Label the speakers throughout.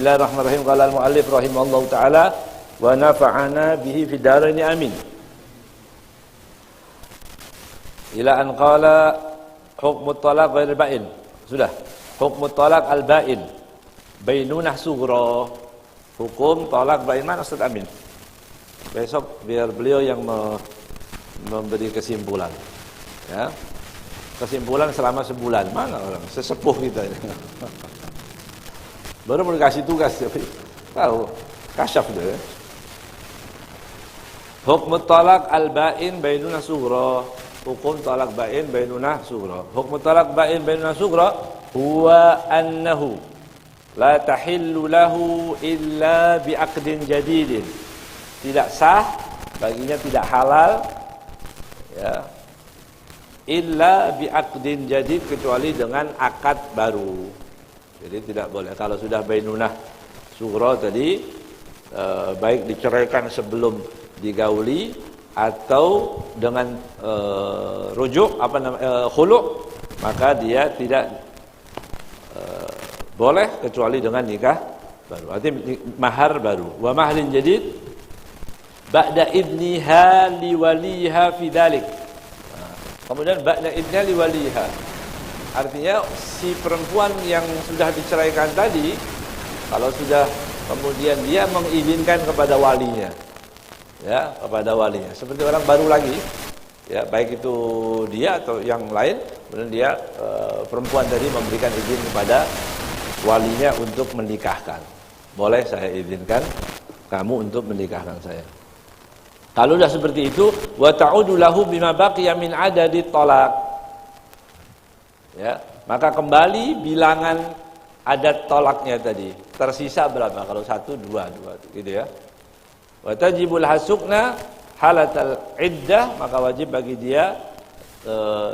Speaker 1: Bismillahirrahmanirrahim. Qala al-muallif rahimahullahu taala wa nafa'ana bihi fid dharain amin. Ila an qala hukmu talaq ghair ba'in. Sudah. Hukmu talaq al-ba'in. Bainunah sughra. Hukum talak ba'in mana Ustaz Amin? Besok biar beliau yang memberi kesimpulan. Ya. Kesimpulan selama sebulan. Mana orang sesepuh kita ini. Baru mau dikasih tugas tapi tahu kasyaf itu ya. Hukmu talak al-ba'in bainunah sughra. Hukum talak ba'in bainunah sughra. Hukmu talak ba'in bainunah sughra huwa annahu la tahillu lahu illa bi'aqdin jadidin. Tidak sah baginya, tidak halal ya, illa bi'aqdin jadid, kecuali dengan akad baru. Jadi tidak boleh kalau sudah bainunah sughra tadi, baik diceraikan sebelum digauli atau dengan rujuk khulu', maka dia tidak boleh kecuali dengan nikah baru. Artinya mahar baru. Wa mahlin jadid ba'da ibniha liwaliha fi dzalik. Kemudian ba'da ibniha liwaliha. Artinya si perempuan yang sudah diceraikan tadi, kalau sudah kemudian dia mengizinkan kepada walinya, ya, kepada walinya, seperti orang baru lagi, ya, baik itu dia atau yang lain, kemudian dia perempuan tadi memberikan izin kepada walinya untuk menikahkan. Boleh saya izinkan kamu untuk menikahkan saya. Kalau sudah seperti itu, wa ta'udu lahu bima baqiya min adadi talaq. Ya, maka kembali bilangan adat tolaknya tadi. Tersisa berapa? Kalau 1, 2 gitu ya. Wa tajibul hasukna halatal iddah, maka wajib bagi dia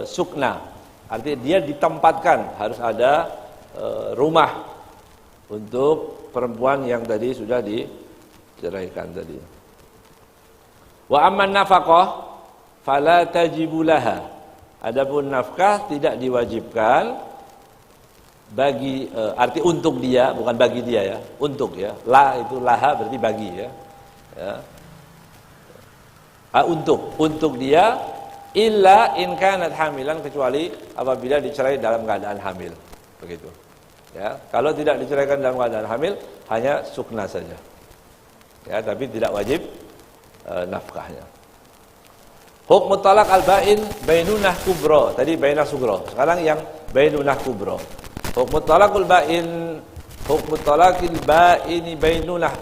Speaker 1: sukna. Artinya dia ditempatkan, harus ada rumah untuk perempuan yang tadi sudah diceraikan tadi. Wa amman nafaqah fala tajibu laha. Adapun nafkah tidak diwajibkan bagi, arti untuk dia, bukan bagi dia ya, untuk ya. La itu laha berarti bagi ya. Ya. Untuk dia, illa in kanat hamilan, kecuali apabila dicerai dalam keadaan hamil. Begitu. Ya, kalau tidak diceraikan dalam keadaan hamil, hanya sukna saja. Ya, tapi tidak wajib nafkahnya. Hukmu talak al-ba'in bainunah kubra. Tadi bainah sughra. Sekarang yang bainunah kubra. Hukmu talakul ba'in, hukmu talakil ba'ini bainunah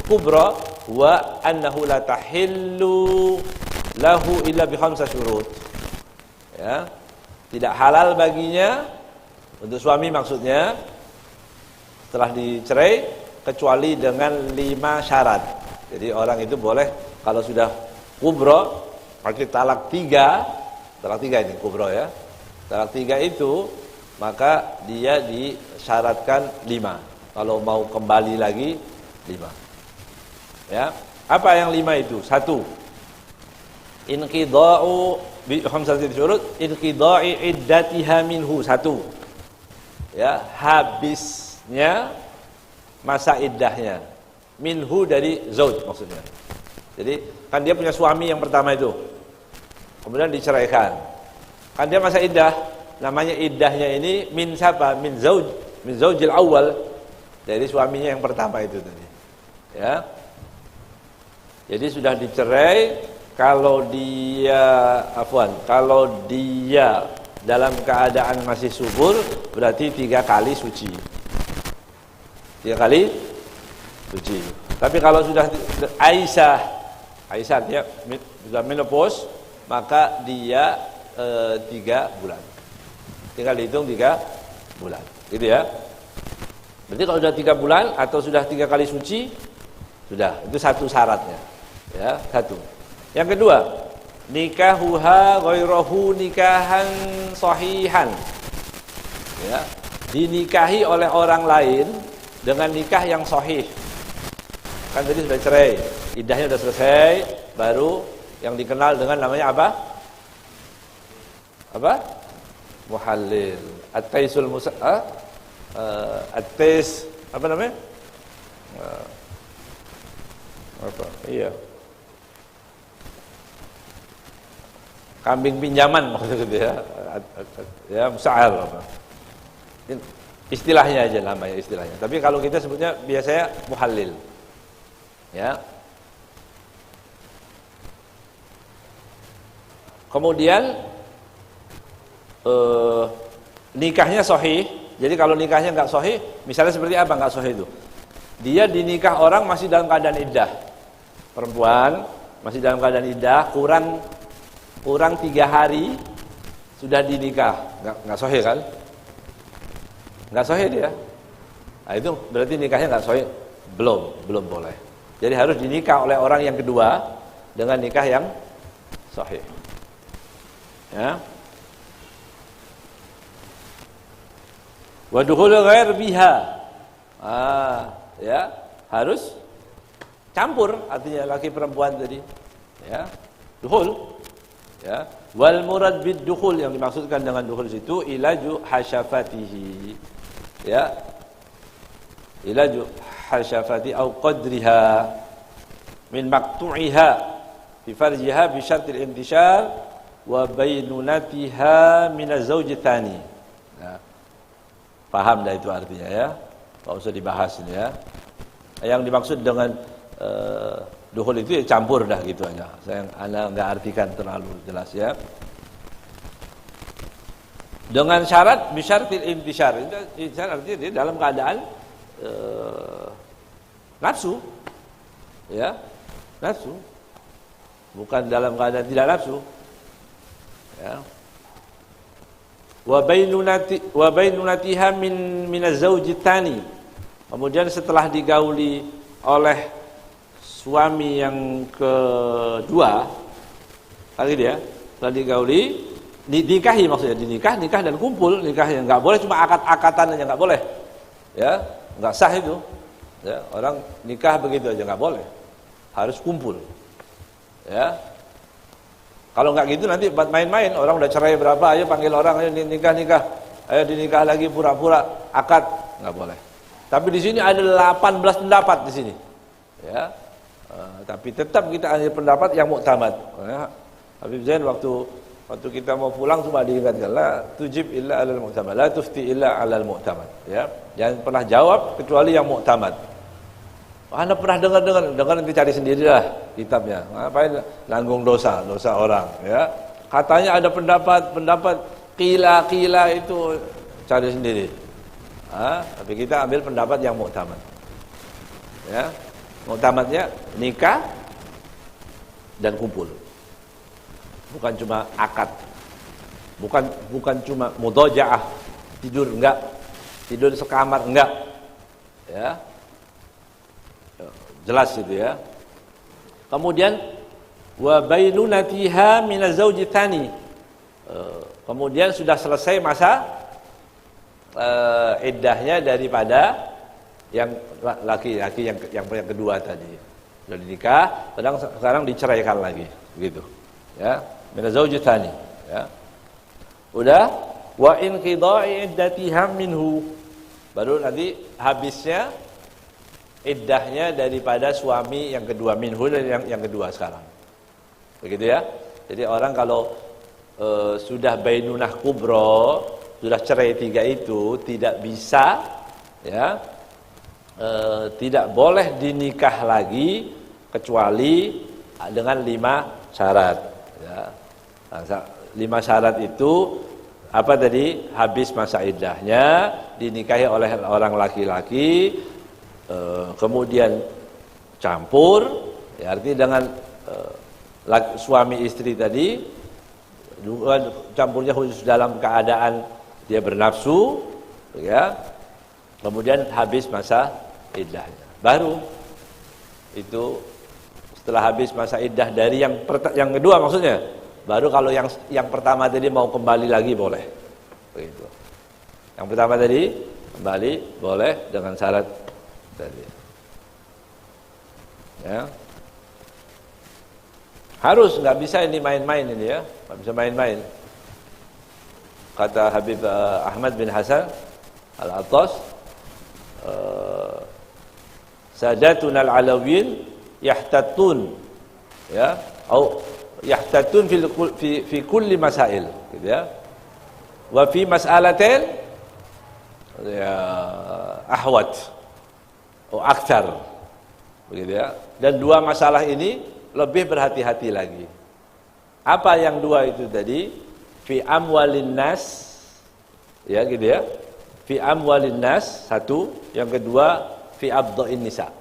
Speaker 1: kubra wa annahu la tahillu lahu illa bi khamsa syurut. Ya. Tidak halal baginya, untuk suami maksudnya, setelah dicerai kecuali dengan 5 syarat. Jadi orang itu boleh kalau sudah kubra, arti talak 3 ini kubro ya. Talak 3 itu maka dia disyaratkan 5. Kalau mau kembali lagi 5. Ya. Apa yang 5 itu? 1. Inqidha'u bi khamsati syurut, inqidha'i iddatiha minhu. 1. Ya, habisnya masa iddahnya. Minhu dari zauj maksudnya. Jadi kan dia punya suami yang pertama itu, kemudian diceraikan. Kan dia masa iddah, namanya iddahnya ini min siapa? Min zaujil awal, dari suaminya yang pertama itu tadi. Ya. Jadi sudah dicerai, kalau dia dalam keadaan masih subur, berarti 3 kali suci. 3 kali suci. Tapi kalau sudah Aisyah dia sudah menopause, maka dia 3 bulan. Tinggal dihitung 3 bulan. Gitu ya. Berarti kalau sudah 3 bulan atau sudah 3 kali suci, sudah. Itu 1 syaratnya. Ya, 1. Yang kedua, nikahuha ghairahu nikahan sahihan. Ya, dinikahi oleh orang lain dengan nikah yang sahih. Kan tadi sudah cerai, iddahnya sudah selesai, baru yang dikenal dengan namanya apa? Muhallil. At-taisul apa namanya? Nah, apa? Iya. Kambing pinjaman maksudnya ya. Ya, musa'al apa. Istilahnya aja namanya istilahnya. Tapi kalau kita sebutnya biasanya muhallil. Ya. Kemudian nikahnya sahih. Jadi kalau nikahnya enggak sahih, misalnya seperti apa enggak sahih itu? Dia dinikah orang masih dalam keadaan iddah. Perempuan masih dalam keadaan iddah, kurang 3 hari sudah dinikah. Enggak sahih kan? Enggak sahih dia. Nah, itu berarti nikahnya enggak sahih. Belum boleh. Jadi harus dinikah oleh orang yang kedua dengan nikah yang sahih. Ya. Wa dukhul ghair biha. Ya, harus campur artinya laki perempuan tadi. Ya. Dukhul. Ya. Wal murad bid dukhul yang dimaksudkan dengan dukhul situ ilaju hasyafatihi. Ya. Ilaju hasyafati au qadriha min maqtu'iha fi farjiha bi syartil intishar wa bainunatiha min az-zawj tsani. Nah, paham dah itu artinya ya. Enggak usah dibahas ini ya. Yang dimaksud dengan dukhul itu ya campur dah gitu aja. Saya enggak artikan terlalu jelas ya. Dengan syarat bi syartil intishar. Itu artinya dia dalam keadaan nafsu. Ya. Nafsu. Bukan dalam keadaan tidak nafsu. Ya. Wa bainunatiha min az-zawji tsani. Kemudian setelah digauli oleh suami yang kedua, tadi dia setelah digauli, dinikahi maksudnya, nikah dan kumpul, nikah yang enggak boleh cuma akad-akatan aja enggak boleh. Ya, enggak sah itu. Ya, orang nikah begitu aja enggak boleh. Harus kumpul. Ya. Kalau enggak gitu nanti buat main-main, orang udah cerai berapa, ayo panggil orang, ayo nikah, ayo dinikah lagi pura-pura akad, enggak boleh. Tapi di sini ada 18 pendapat di sini, ya. Tapi tetap kita ambil pendapat yang muktamad. Ya. Habib Zain waktu kita mau pulang cuma diingatkan, la tujib illa alal muktamad, la tufti illa alal muktamad. Ya, jangan pernah jawab kecuali yang muktamad. Anda pernah dengar nanti cari sendirilah kitabnya. Ngapain nanggung dosa orang, ya. Katanya ada pendapat qila itu cari sendiri. Tapi kita ambil pendapat yang muktamad. Ya. Muktamadnya nikah dan kumpul. Bukan cuma akad. Bukan cuma mudhajaah, tidur enggak. Tidur sekamar enggak. Ya. Jelas itu ya. Kemudian wa bainunatiha min az-zawji tsani. Kemudian sudah selesai masa iddahnya daripada yang laki-laki yang kedua tadi. Sudah dinikah, sekarang diceraikan lagi, begitu. Ya, min az-zawji tsani, ya. Udah wa in qida'i iddatiha minhu. Baru nanti habisnya iddahnya daripada suami yang kedua, minhu yang kedua sekarang. Begitu ya. Jadi orang kalau sudah bainunah kubro, sudah cerai 3 itu tidak bisa ya, tidak boleh dinikah lagi kecuali dengan 5 syarat ya. Nah, 5 syarat itu apa tadi? Habis masa iddahnya, dinikahi oleh orang laki-laki, kemudian campur, ya, artinya dengan suami istri tadi, juga campurnya khusus dalam keadaan dia bernafsu, ya, kemudian habis masa iddahnya. Baru itu setelah habis masa iddah dari yang kedua maksudnya, baru kalau yang pertama tadi mau kembali lagi boleh, begitu. Yang pertama tadi kembali boleh dengan syarat tadi. Ya. Harus, nggak bisa ini main-main ini ya, nggak bisa main-main. Kata Habib Ahmad bin Hasan Al-Attas, Sadatuna al-alawiyyin yahtatun, ya, atau yahtatun fi kulli masail, gitu ya. Wa fi mas'alatin ya ahwat atau aktsar, begitu ya. Dan dua masalah ini lebih berhati-hati lagi. Apa yang dua itu tadi? Fi amwalin nas, ya gitu ya. Fi amwalin nas, satu. Yang kedua fi abda'in nisa.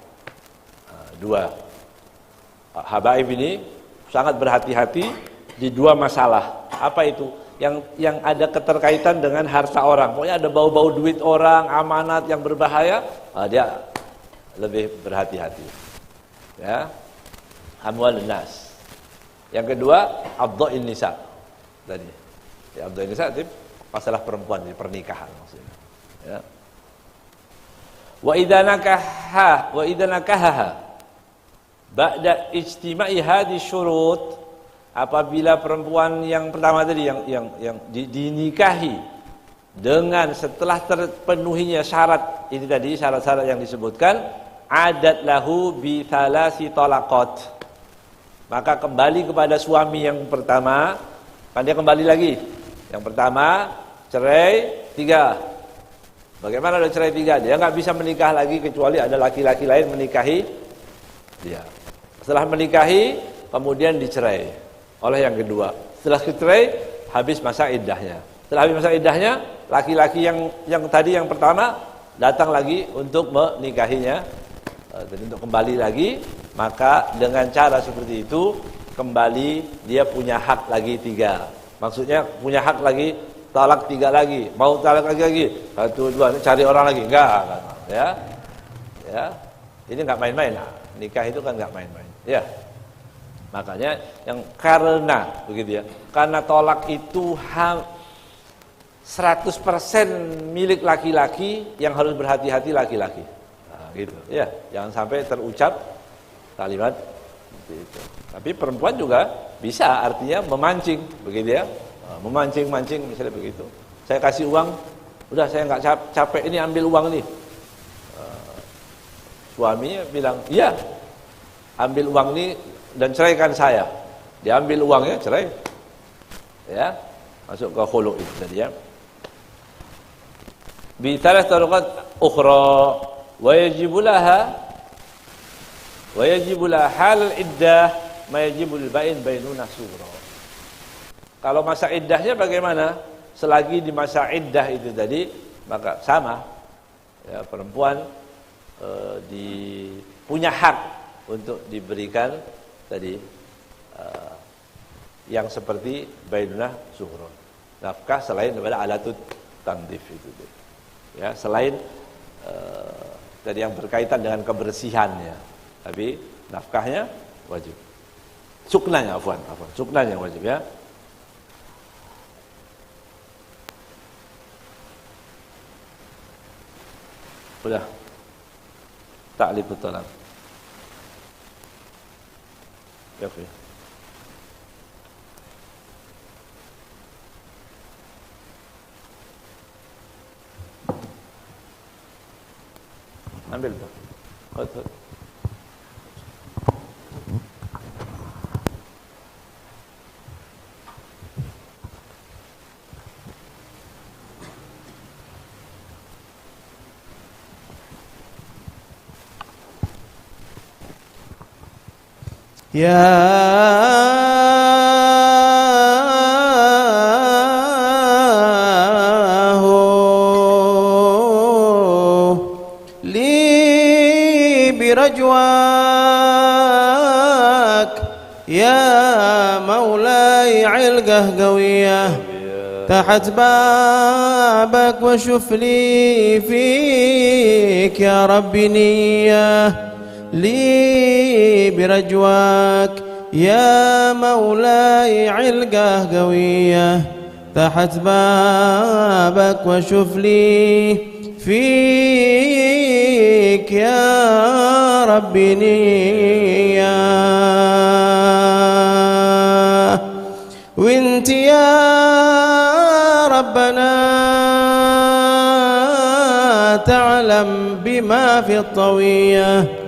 Speaker 1: Dua. Habaib ini sangat berhati-hati di dua masalah. Apa itu? Yang ada keterkaitan dengan harta orang. Pokoknya ada bau-bau duit orang, amanat yang berbahaya, dia lebih berhati-hati. Ya. Amwalun nas. Yang kedua, abda'in nisa. Tadi. Ya, abda'in nisa itu masalah perempuan di pernikahan maksudnya. Ya. Wa idza nakaha ba'da ijtima'i hadhihi syurut, apabila perempuan yang pertama tadi yang dinikahi dengan setelah terpenuhinya syarat ini tadi, syarat-syarat yang disebutkan, adat lahu bi thalasi talaqat, maka kembali kepada suami yang pertama, kan dia kembali lagi. Yang pertama cerai 3. Bagaimana ada cerai 3? Dia nggak bisa menikah lagi kecuali ada laki-laki lain menikahi dia. Setelah menikahi kemudian dicerai oleh yang kedua. Setelah dicerai habis masa iddahnya. Setelah habis masa iddahnya, laki-laki yang tadi yang pertama datang lagi untuk menikahinya, untuk kembali lagi. Maka dengan cara seperti itu kembali dia punya hak lagi 3. Maksudnya punya hak lagi talak 3 lagi. Mau talak lagi 1, 2, cari orang lagi. Enggak. Ya. Ini enggak main-main. Nikah itu kan enggak main-main. Ya. Makanya yang karena begitu ya. Karena tolak itu 100% milik laki-laki, yang harus berhati-hati laki-laki. Nah, gitu. Ya, jangan sampai terucap kalimat seperti itu. Tapi perempuan juga bisa, artinya memancing, begitu ya. Memancing-mancing misalnya begitu. Saya kasih uang, udah saya nggak capek ini ambil uang nih. Suaminya bilang, iya, ambil uang ini dan ceraikan saya. Dia ambil uangnya, cerai. Ya, masuk ke khulu itu tadi ya. Bi thalath taruqat ukhra wa yajibu laha hal iddah ma yajibu lil ba'in bainuna sughra. Kalau masa iddahnya bagaimana? Selagi di masa iddah itu tadi, maka sama. Ya, perempuan punya hak untuk diberikan tadi yang seperti bainuna sughra. Nafkah selain daripada alatut tandif itu. Ya, selain tadi yang berkaitan dengan kebersihannya. Tapi nafkahnya wajib. Suknanya suknanya wajib ya. Udah. Ta'liqut talaq. Ya, oke. Ambil tuh. Khud.
Speaker 2: Ya li birajwak ya maulai ilgah gawiyah tahat babak wa syufli fik ya rabbi niyah لي برجواك يا مولاي علقة قوية تحت بابك وشوف لي فيك يا ربي نية وانت يا ربنا تعلم بما في الطوية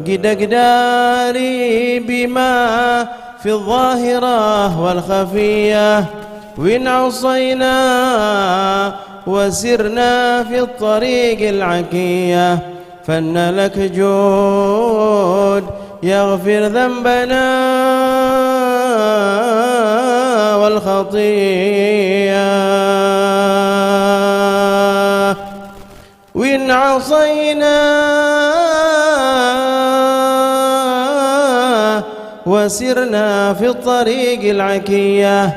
Speaker 2: مجد أقداري بما في الظاهرة والخفية وإن عصينا وسرنا في الطريق العكية فإن لك جود يغفر ذنبنا والخطيئة وإن عصينا وسرنا في الطريق العكية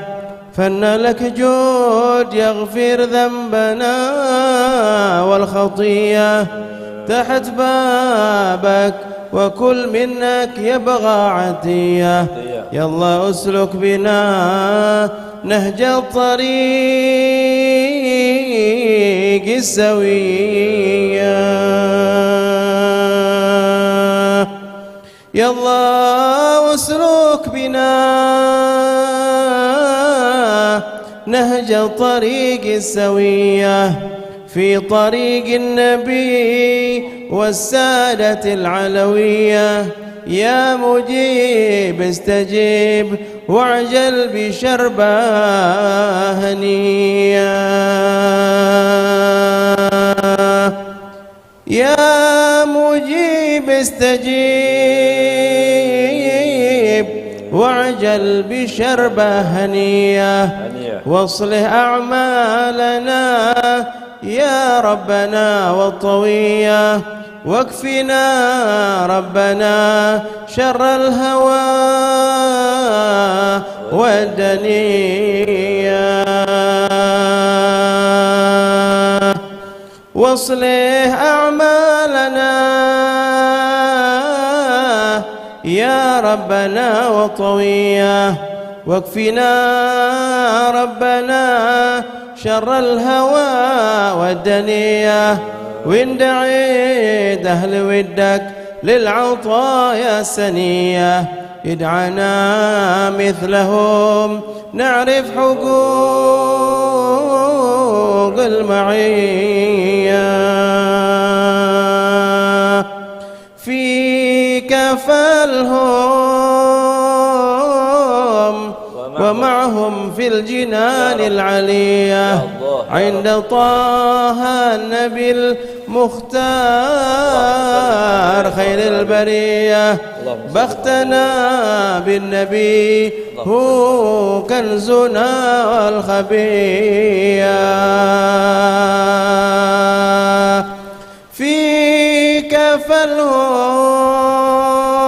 Speaker 2: فإن لك جود يغفر ذنبنا والخطيئة تحت بابك وكل منك يبغى عطية يلا أسلك بنا نهج الطريق السوية يلا أسلك بنا نهج الطريق السوية في طريق النبي والسادة العلوية يا مجيب استجيب واعجل بشربة هنية يا مجيب استجيب واعجل بشربة هنية واصلح أعمالنا يا ربنا والطوية واكفنا ربنا شر الهوى والدنيا واصلح أعمالنا يا ربنا وطوية واكفنا ربنا شر الهوى والدنيا وإن دعيت أهل ودك للعطايا السنية ادعنا مثلهم نعرف حقوق المعية فيك فالهم ومعهم في الجنان العلية عند طه النبي المختار خير البرية بختنا بالنبي هو كنزنا والخبية فيك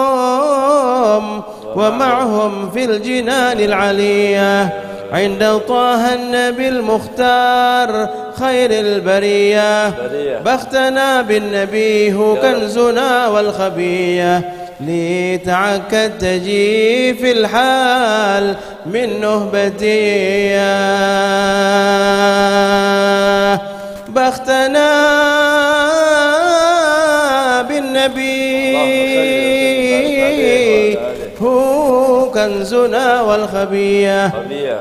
Speaker 2: فالهم ومعهم في الجنان العلية عند طه النبي المختار خير البرية بختنا بالنبي هو كنزنا والخبية لتعكد تجي في الحال من نهبتي بختنا بالنبي هو كنزنا والخبية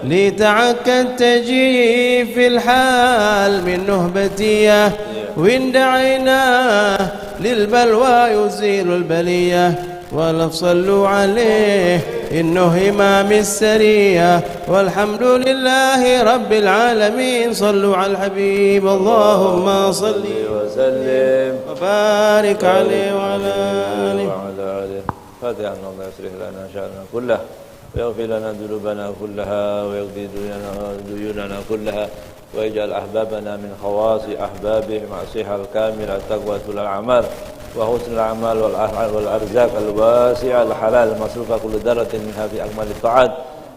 Speaker 2: لتعكد تجي في الحال من نهبتية وإن دعينا للبلوى يزيل البلية ولو صلوا عليه إنه إمام السرية والحمد لله رب العالمين صلوا على الحبيب اللهم صل
Speaker 1: وسلم
Speaker 2: وبارك عليه وعلى آله
Speaker 1: فاتحة الله يصلح لنا شأننا كله ويغفر لنا ذنوبنا كلها ويقضي ديوننا كلها ويجعل أحبابنا من خواص أحبابه مع الصحة الكاملة التقوى طول الأعمال وحسن الأعمال والأرزاق الواسعة الحلال المصروفة كل ذرة منها في أكمل الطاعات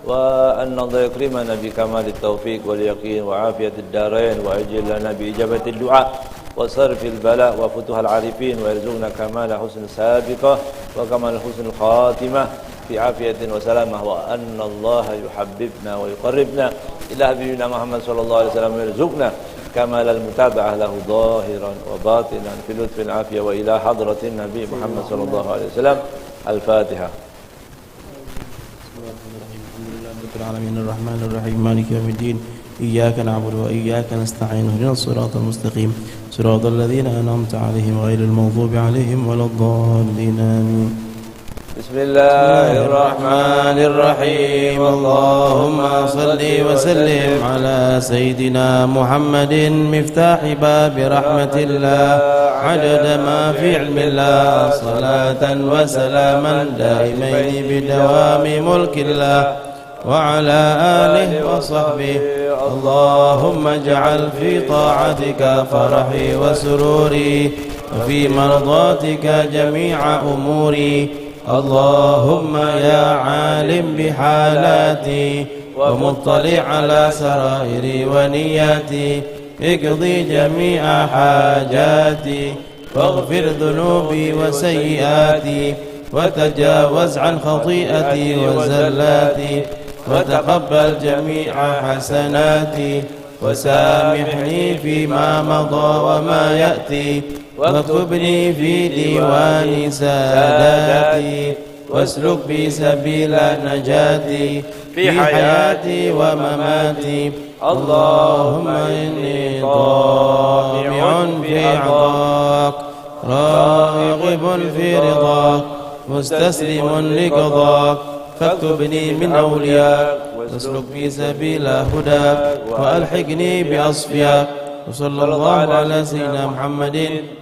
Speaker 1: وأن الله يكرمنا بكمال التوفيق واليقين وعافية الدارين ويجعل لنا بإجابة الدعاء وصرف البلاء وفتوح العارفين ويرزقنا كمال حسن السابقة وكمال حسن الخاتمة في عافية وسلامة وأن الله يحببنا ويقربنا إلى حبيبنا محمد صلى الله عليه وسلم ويرزقنا كمال المتابعة له ظاهرا وباطنا في لطف العافية وإلى حضرة النبي محمد صلى الله عليه وسلم الفاتحة.
Speaker 2: العالمين الرحمن الرحيم مالك يوم الدين إياك نعبد وإياك نستعين اهدنا الصراط المستقيم صراط الذين أنعمت عليهم غير المغضوب عليهم ولا الضالين آمين.
Speaker 1: بسم الله الرحمن الرحيم.
Speaker 2: اللهم صل وسلم على سيدنا محمد مفتاح باب رحمة الله عدد ما في علم الله صلاة وسلاما دائمين بدوام ملك الله وعلى آله وصحبه. اللهم اجعل في طاعتك فرحي وسروري وفي مرضاتك جميع أموري. اللهم يا عالم بحالاتي ومطلع على سرائري ونياتي اقضي جميع حاجاتي واغفر ذنوبي وسيئاتي وتجاوز عن خطيئتي وزلاتي وتقبل جميع حسناتي وسامحني فيما مضى وما يأتي واكتبني في ديوان ساداتي واسلك بي سبيل نجاتي في حياتي ومماتي. اللهم إني طامع في عطاك راغب في رضاك مستسلم لقضاك فاكتبني من أولياك واسلك بي سبيل هداك وألحقني بأصفياك. وصلى الله على سيدنا محمد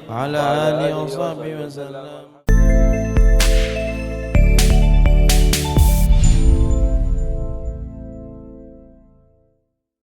Speaker 2: وعلى آله وصحبه وسلم.